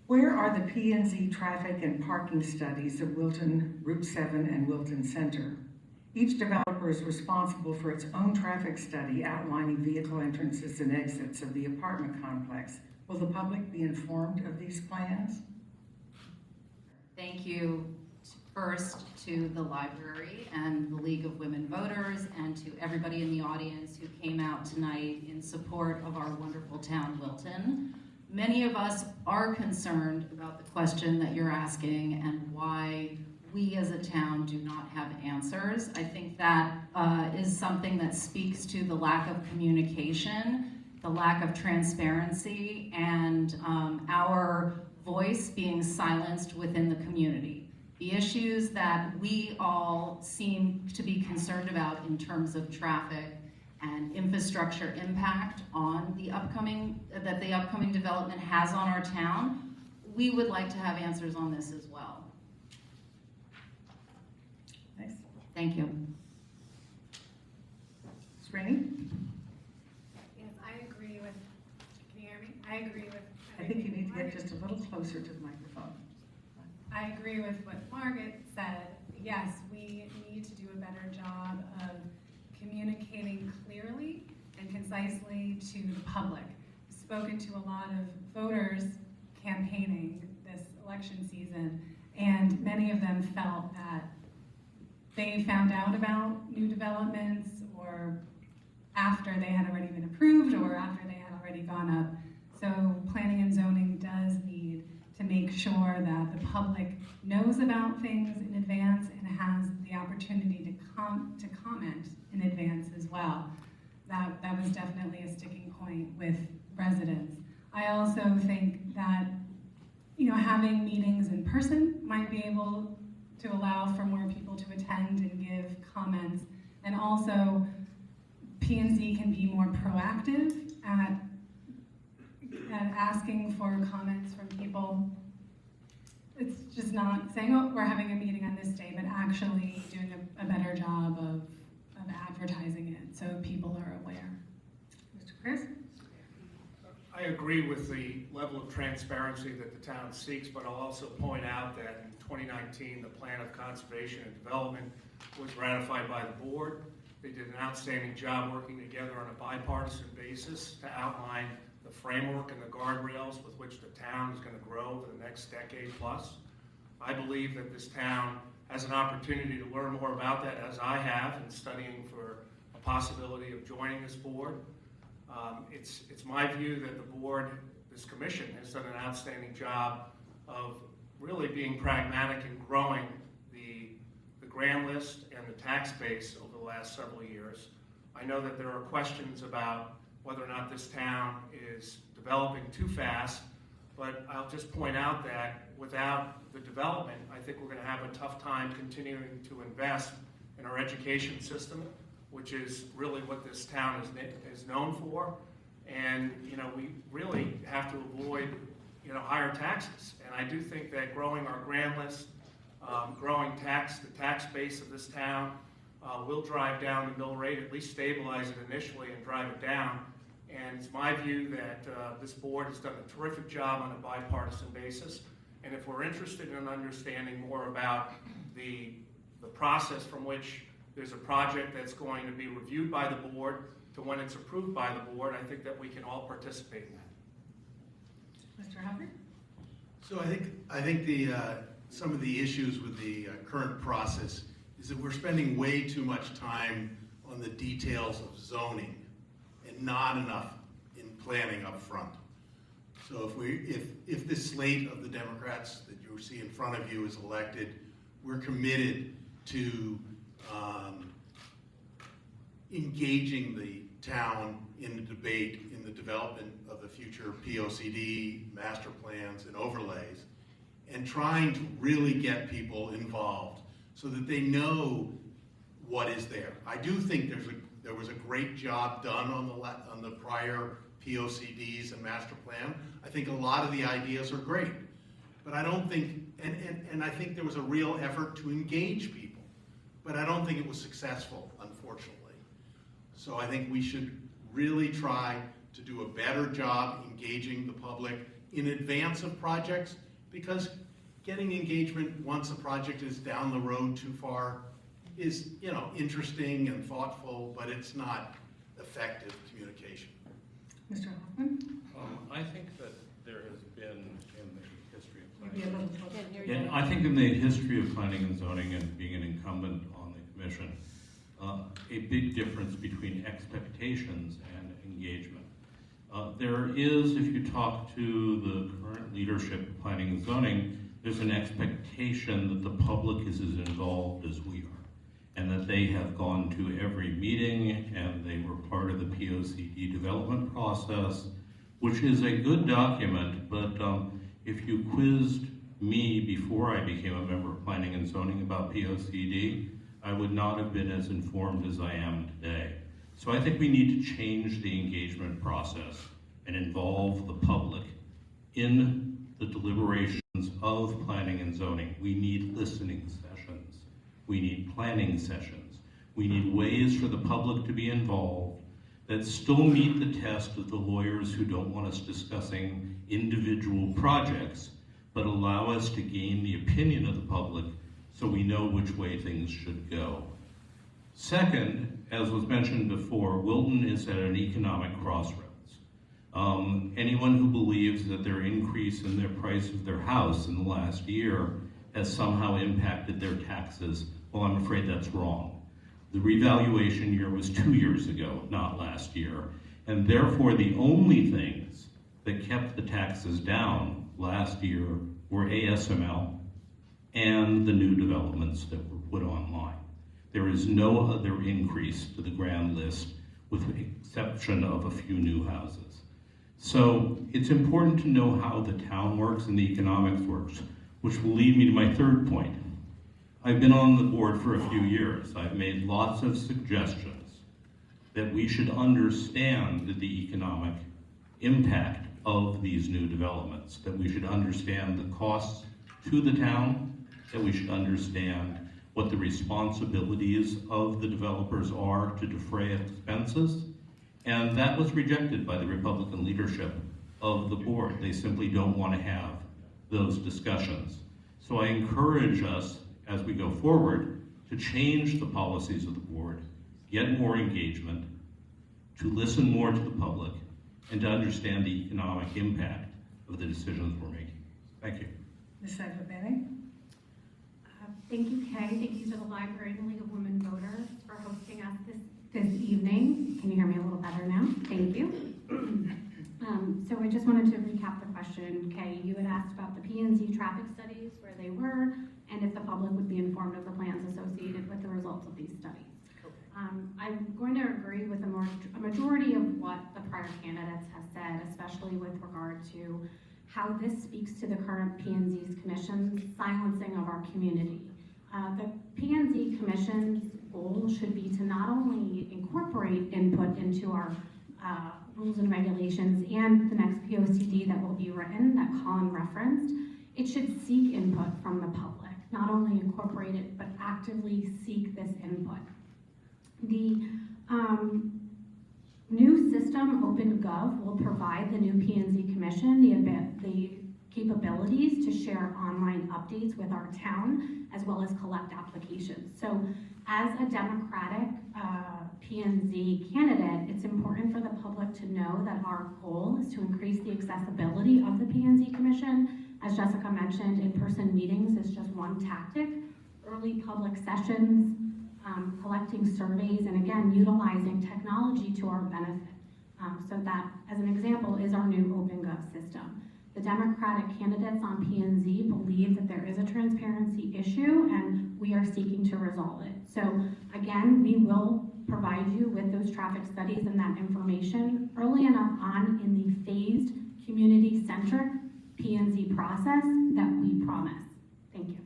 Where are the P&Z traffic and parking studies of Wilton, Route 7, and Wilton Center? Each developer is responsible for its own traffic study outlining vehicle entrances and exits of the apartment complex. Will the public be informed of these plans? Thank you first to the library and the League of Women Voters and to everybody in the audience who came out tonight in support of our wonderful town, Wilton. Many of us are concerned about the question that you're asking and why we as a town do not have answers. I think that is something that speaks to the lack of communication, the lack of transparency, and our voice being silenced within the community. The issues that we all seem to be concerned about in terms of traffic and infrastructure impact on the upcoming development has on our town, we would like to have answers on this as well. Nice. Thank you. Ms. Rainey? Yes, I agree with, can you hear me? I agree with. I think you need to get just a little closer to the microphone. I agree with what Margaret said. Yes, we need to do a better job of communicating clearly and concisely to the public. I've spoken to a lot of voters campaigning this election season, and many of them felt that they found out about new developments or after they had already been approved or after they had already gone up. So planning and zoning does need to make sure that the public knows about things in advance and has the opportunity to comment in advance as well. That was definitely a sticking point with residents. I also think that, you know, having meetings in person might be able to allow for more people to attend and give comments. And also, P&Z can be more proactive at asking for comments from people. It's just not saying, oh, we're having a meeting on this day, but actually doing a better job of advertising it so people are aware. Mr. Chris? I agree with the level of transparency that the town seeks, but I'll also point out that in 2019, the Plan of Conservation and Development was ratified by the board. They did an outstanding job working together on a bipartisan basis to outline the framework and the guardrails with which the town is going to grow for the next decade plus. I believe that this town has an opportunity to learn more about that, as I have in studying for a possibility of joining this board. It's my view that the board, this commission, has done an outstanding job of really being pragmatic and growing the grand list and the tax base over the last several years. I know that there are questions about whether or not this town is developing too fast, but I'll just point out that without the development, I think we're going to have a tough time continuing to invest in our education system, which is really what this town is known for. And, you know, we really have to avoid, you know, higher taxes. And I do think that growing our grand list, growing the tax base of this town will drive down the mill rate, at least stabilize it initially and drive it down. And it's my view that this board has done a terrific job on a bipartisan basis. And if we're interested in understanding more about the process from which there's a project that's going to be reviewed by the board to when it's approved by the board, I think that we can all participate in that. Mr. Hubbard? So I think the some of the issues with the current process is that we're spending way too much time on the details of zoning and not enough in planning up front. So if this slate of the Democrats that you see in front of you is elected, we're committed to engaging the town in the debate in the development of the future POCD, master plans, and overlays, and trying to really get people involved so that they know what is there. I do think there was a great job done on the prior POCDs and master plan. I think a lot of the ideas are great, but I don't think, and I think there was a real effort to engage people, but I don't think it was successful, unfortunately. So I think we should really try to do a better job engaging the public in advance of projects, because getting engagement once a project is down the road too far is, interesting and thoughtful, but it's not effective communication. Mr. Hoffman? I think that there has been in the history of Maybe a planning. little closer. Yeah, I think in the history of planning and zoning and being an incumbent on the commission, a big difference between expectations and engagement. There is, if you talk to the current leadership of planning and zoning, there's an expectation that the public is as involved as we are, and that they have gone to every meeting and they were part of the POCD development process, which is a good document, but if you quizzed me before I became a member of planning and zoning about POCD, I would not have been as informed as I am today. So I think we need to change the engagement process and involve the public in the deliberations of planning and zoning. We need listening sessions. We need planning sessions. We need ways for the public to be involved that still meet the test of the lawyers who don't want us discussing individual projects, but allow us to gain the opinion of the public so we know which way things should go. Second, as was mentioned before, Wilton is at an economic crossroads. Anyone who believes that their increase in their price of their house in the last year has somehow impacted their taxes, well, I'm afraid that's wrong. The revaluation year was 2 years ago, not last year, and therefore the only things that kept the taxes down last year were ASML and the new developments that were put online. There is no other increase to the grand list with the exception of a few new houses. So it's important to know how the town works and the economics works, which will lead me to my third point. I've been on the board for a few years. I've made lots of suggestions that we should understand the economic impact of these new developments, that we should understand the costs to the town, that we should understand what the responsibilities of the developers are to defray expenses. And that was rejected by the Republican leadership of the board. They simply don't want to have those discussions. So I encourage us, as we go forward, to change the policies of the board, get more engagement, to listen more to the public, and to understand the economic impact of the decisions we're making. Thank you. Ms. Saifa-Benny? Thank you, Kay. Thank you to the Library and the League of Women Voters for hosting us this evening. Can you hear me a little better now? Thank you. So I just wanted to recap the question. Kay, you had asked about the P&Z traffic studies, where they were, and if the public would be informed of the plans associated with the results of these studies. I'm going to agree with a majority of what the prior candidates have said, especially with regard to how this speaks to the current P&Z's commission's silencing of our community. The P&Z Commission's goal should be to not only incorporate input into our rules and regulations and the next POCD that will be written, that Colin referenced, it should seek input from the public, not only incorporate it, but actively seek this input. The new system, OpenGov, will provide the new P&Z Commission the capabilities to share online updates with our town, as well as collect applications. So as a Democratic P&Z candidate, it's important for the public to know that our goal is to increase the accessibility of the P&Z Commission. As Jessica mentioned, in-person meetings is just one tactic. Early public sessions, collecting surveys, and again, utilizing technology to our benefit. So that, as an example, is our new OpenGov system. The Democratic candidates on P&Z believe that there is a transparency issue, and we are seeking to resolve it. So again, we will provide you with those traffic studies and that information early enough on in the phased, community-centric P&Z process that we promise. Thank you.